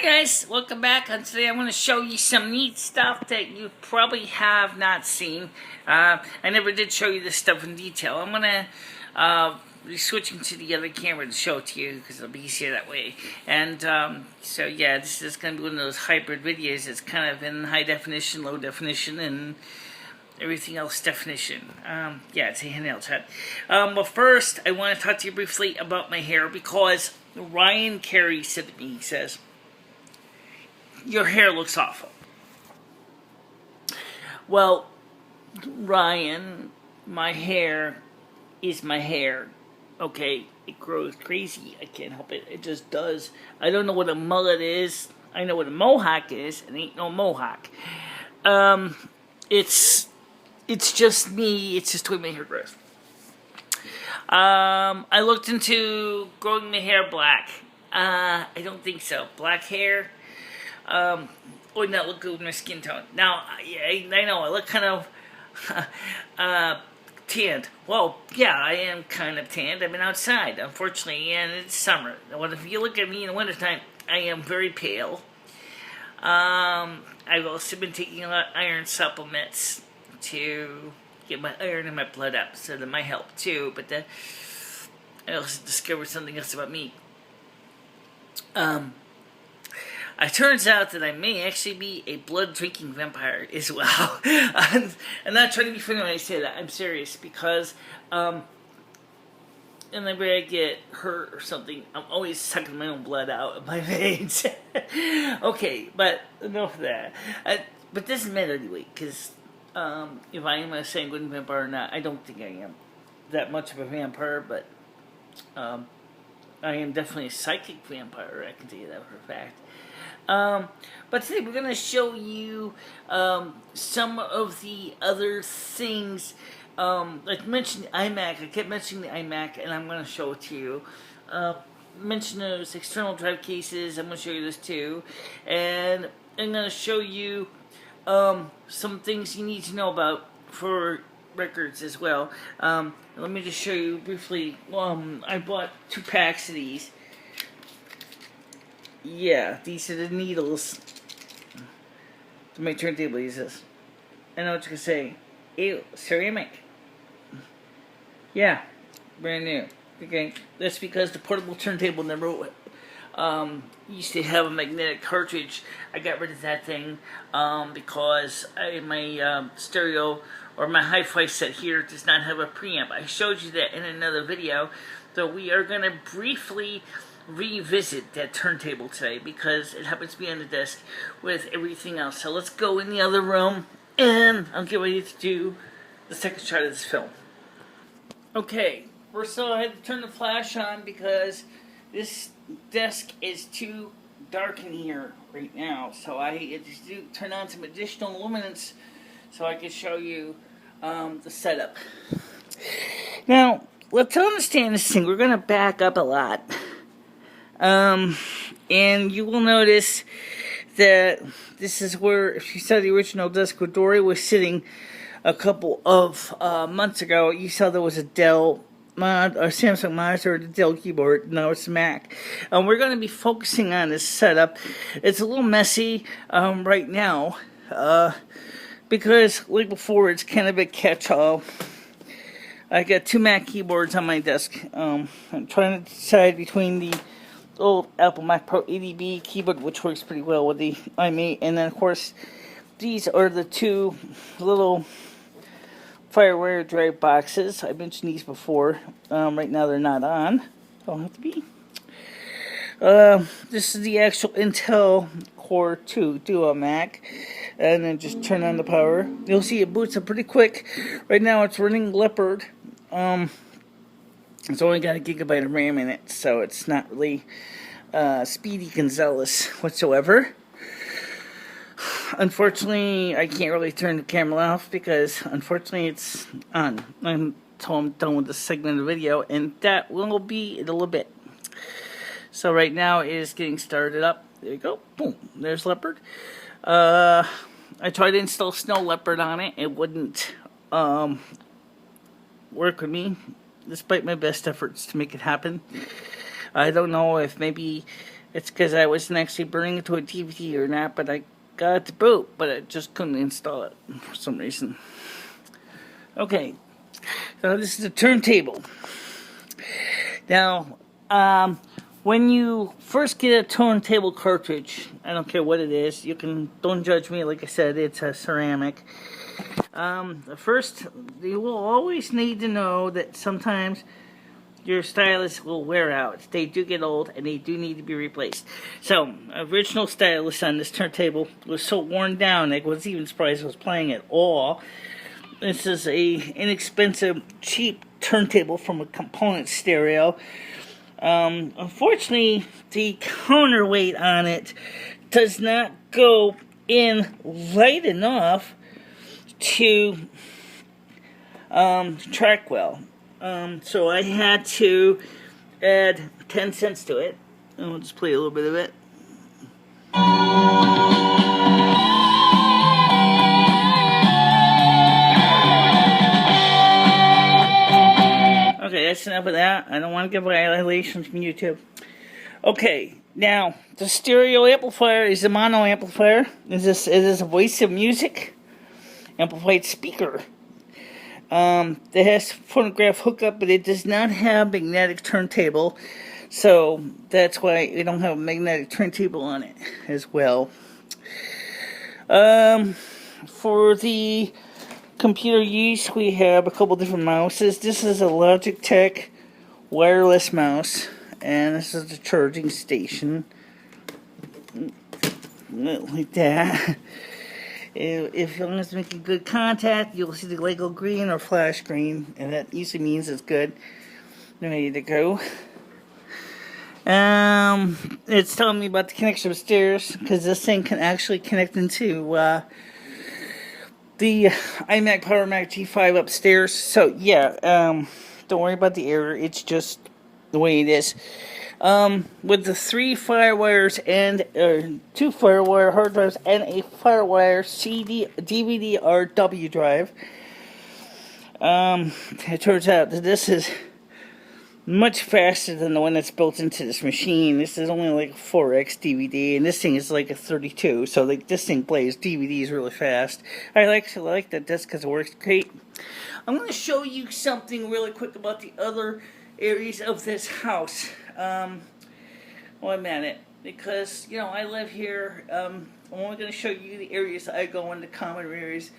guys, welcome back. And today I'm going to show you some neat stuff that you probably have not seen. I never did show you this stuff in detail. I'm going to be switching to the other camera to show it to you because it'll be easier that way. And so yeah, this is going to be one of those hybrid videos. It's kind of in high definition, low definition, and everything else definition. Yeah, it's a handheld set. But first, I want to talk to you briefly about my hair because Ryan Carey said to me, he says, "Your hair looks awful." Well, Ryan, my hair is my hair. Okay, it grows crazy. I can't help it. It just does. I don't know what a mullet is. I know what a mohawk is. It ain't no mohawk. It's just me. It's just the way my hair grows. I looked into growing my hair black. I don't think so. Black hair would not look good with my skin tone. Now, I know I look kind of tanned. Well, yeah, I am kind of tanned. I've been outside, unfortunately, and it's summer. Well, if you look at me in the wintertime, I am very pale. I've also been taking a lot of iron supplements to get my iron in my blood up, so that might help too. But then I also discovered something else about me. It turns out that I may actually be a blood-drinking vampire as well. I'm not trying to be funny when I say that. I'm serious because whenever I get hurt or something, I'm always sucking my own blood out of my veins. Okay, but enough of that. But this doesn't matter anyway, because if I am a sanguine vampire or not, I don't think I am that much of a vampire, but I am definitely a psychic vampire, I can tell you that for a fact. But today we're going to show you some of the other things. Like I mentioned the iMac. I kept mentioning the iMac, and I'm going to show it to you. Mention those external drive cases. I'm going to show you this too. And I'm going to show you some things you need to know about for records as well. Let me just show you briefly. I bought 2 packs of these. Yeah, these are the needles to my turntable uses. I know what you're going to say. Ew, ceramic. Yeah, brand new. Okay, that's because the portable turntable never used to have a magnetic cartridge. I got rid of that thing because my stereo or my hi-fi set here does not have a preamp. I showed you that in another video. So we are going to briefly revisit that turntable today because it happens to be on the desk with everything else. So let's go in the other room and I'll get ready to do the second shot of this film. Okay, first of all I had to turn the flash on because this desk is too dark in here right now. So I had to turn on some additional luminance so I could show you the setup. Now, let's understand this thing. We're going to back up a lot. And you will notice that this is where, if you saw the original desk where Dory was sitting a couple of months ago, you saw there was a Dell mod, or Samsung monitor, the Dell keyboard. Now it's a Mac. We're going to be focusing on this setup. It's a little messy right now because, like before, it's kind of a catch-all. I got 2 Mac keyboards on my desk. I'm trying to decide between the old Apple Mac Pro 80B keyboard, which works pretty well with the iMate, and then of course these are the 2 little FireWire drive boxes. I mentioned these before. Right now they're not on. Don't have to be. This is the actual Intel Core 2 Duo Mac, and then just turn on the power. You'll see it boots up pretty quick. Right now it's running Leopard. It's only got 1 gigabyte of RAM in it, so it's not really speedy Gonzalez whatsoever. Unfortunately, I can't really turn the camera off because, unfortunately, it's on until I'm done with this segment of the video, and that will be in a little bit. So right now it is getting started up. There you go. Boom. There's Leopard. I tried to install Snow Leopard on it. It wouldn't work with me, despite my best efforts to make it happen. I don't know if maybe it's because I wasn't actually burning it to a DVD or not, but I got it to boot, but I just couldn't install it for some reason. Okay, so this is a turntable. Now, when you first get a turntable cartridge, I don't care what it is, don't judge me, like I said, it's a ceramic. First, you will always need to know that sometimes your stylus will wear out. They do get old and they do need to be replaced. So, original stylus on this turntable was so worn down, I wasn't even surprised I was playing at all. This is a inexpensive, cheap turntable from a component stereo. Unfortunately, the counterweight on it does not go in light enough to track well. So I had to add 10 cents to it. And we'll just play a little bit of it. Okay, that's enough of that. I don't want to get violations from YouTube. Okay, now the stereo amplifier is a mono amplifier. It is a voice of music amplified speaker. It has phonograph hookup, but it does not have magnetic turntable, so that's why we don't have a magnetic turntable on it as well. For the computer use, we have a couple different mouses. This is a Logitech wireless mouse, and this is the charging station. Like that. If long as it's making good contact, you'll see the Lego green or flash green, and that usually means it's good. Ready to go. It's telling me about the connection upstairs, because this thing can actually connect into the iMac Power Mac G5 upstairs. So yeah, don't worry about the error. It's just the way it is. With the 3 FireWires and 2 FireWire hard drives and a FireWire CD DVD RW drive, it turns out that this is much faster than the one that's built into this machine. This is only like a 4x DVD, and this thing is like a 32. So like this thing plays DVDs really fast. I actually like that disc because it works great. I'm going to show you something really quick about the other areas of this house. One minute, because you know I live here. I'm only going to show you the areas I go in, the common areas.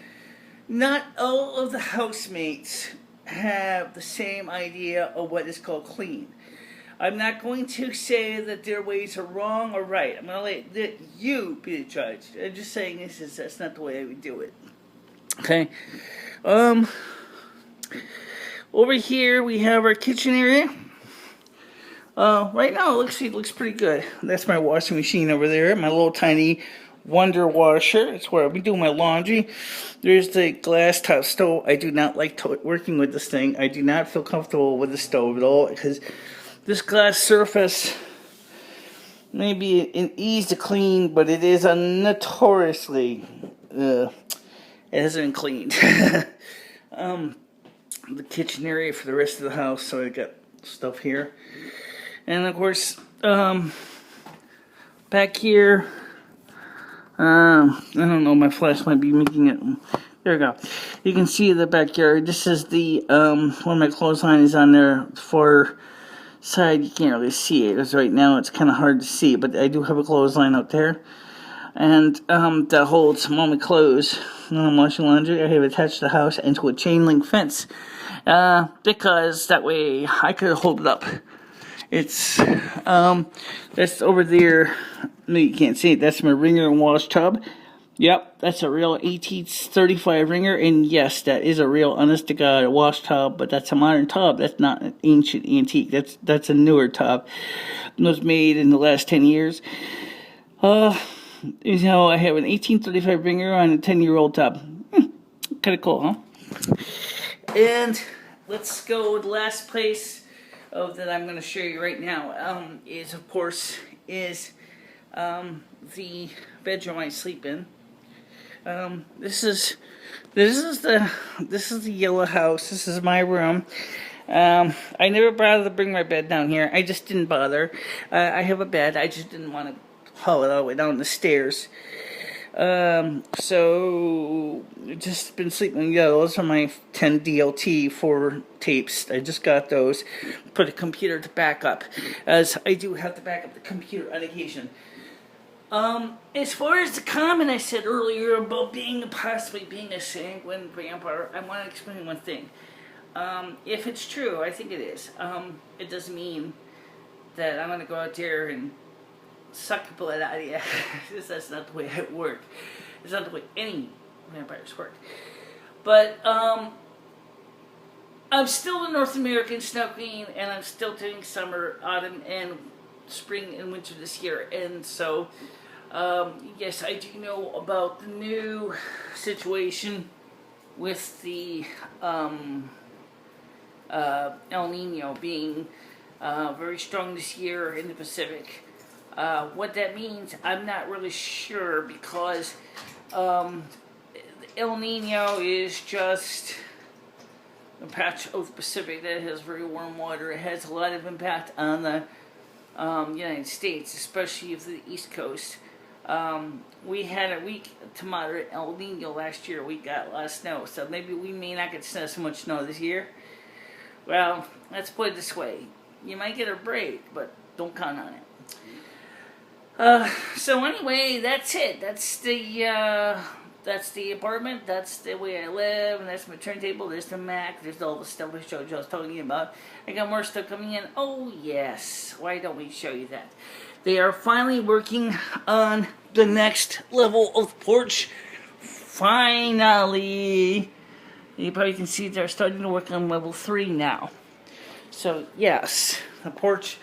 Not all of the housemates have the same idea of what is called clean. I'm not going to say that their ways are wrong or right. I'm going to let you be the judge. I'm just saying that's not the way I would do it. Okay. Over here we have our kitchen area. Right now it looks pretty good. That's my washing machine over there. My little tiny Wonder washer. It's where I'll be doing my laundry. There's the glass top stove. I do not like working with this thing. I do not feel comfortable with the stove at all, because this glass surface may be an ease to clean, but it is a notoriously it hasn't been cleaned. The kitchen area for the rest of the house, so I got stuff here. And of course, back here, I don't know, my flash might be making it. There we go. You can see the backyard. This is the, where my clothesline is on there far side. You can't really see it, because right now it's kind of hard to see, but I do have a clothesline out there. And, that holds all my clothes. When I'm washing laundry, I have attached the house into a chain link fence. Because that way I could hold it up. It's, that's over there. No, you can't see it. That's my wringer and wash tub. Yep, that's a real 1835 wringer, and yes, that is a real honest to God wash tub, but that's a modern tub. That's not an ancient antique. That's a newer tub. It was made in the last 10 years. You know, I have an 1835 wringer on a 10-year-old tub. Kind of cool, huh? And let's go with the last place that I'm going to show you right now. Is of course the bedroom I sleep in. This is the yellow house. This is my room. I never bothered to bring my bed down here. I just didn't bother. I have a bed. I just didn't want to haul it all the way down the stairs. So just been sleeping. Yeah, those are my 10 DLT 4 tapes. I just got those. Put a computer to back up, as I do have to back up the computer on occasion. As far as the comment I said earlier about possibly being a sanguine vampire, I want to explain one thing. If it's true, I think it is. It doesn't mean that I'm going to go out there and suck the blood out of you. That's not the way it works. It's not the way any vampires work. But, I'm still a North American snow queen, and I'm still doing summer, autumn, and spring and winter this year. And so, yes, I do know about the new situation with the El Nino being very strong this year in the Pacific. What that means, I'm not really sure, because El Nino is just a patch of the Pacific that has very warm water. It has a lot of impact on the United States, especially the East Coast. We had a weak to moderate El Nino last year. We got a lot of snow, so maybe we may not get so much snow this year. Well, let's put it this way. You might get a break, but don't count on it. So anyway, that's it. That's the apartment. That's the way I live, and that's my turntable. There's the Mac. There's all the stuff I showed you I was talking about. I got more stuff coming in. Oh yes, why don't we show you that? They are finally working on the next level of porch. Finally, you probably can see they're starting to work on level 3 now. So yes, the porch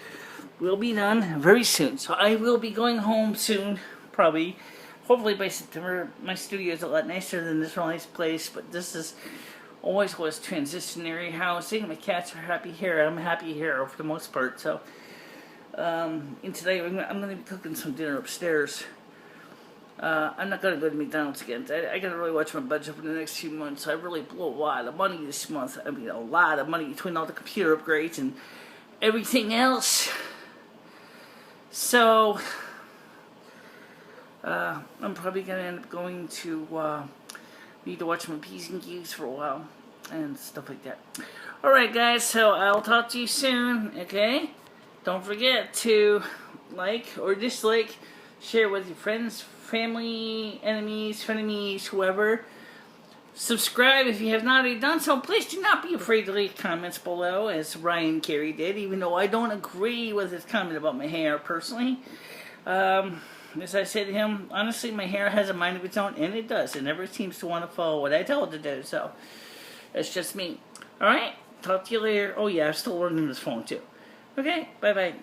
will be done very soon. So I will be going home soon, probably. Hopefully by September. My studio is a lot nicer than this nice place, but this is always was transitionary housing. My cats are happy here. I'm happy here for the most part. So, and today I'm going to be cooking some dinner upstairs. I'm not going to go to McDonald's again. I got to really watch my budget for the next few months. I really blew a lot of money this month. I mean, a lot of money between all the computer upgrades and everything else. So, I'm probably going to end up going to, need to watch my P's and Q's for a while, and stuff like that. Alright guys, so I'll talk to you soon, okay? Don't forget to like or dislike, share with your friends, family, enemies, frenemies, whoever. Subscribe if you have not already done so. Please do not be afraid to leave comments below, as Ryan Carey did, even though I don't agree with his comment about my hair, personally. As I said to him, honestly, my hair has a mind of its own, and it does. It never seems to want to follow what I tell it to do, so that's just me. Alright, talk to you later. Oh yeah, I'm still working on this phone, too. Okay, bye-bye.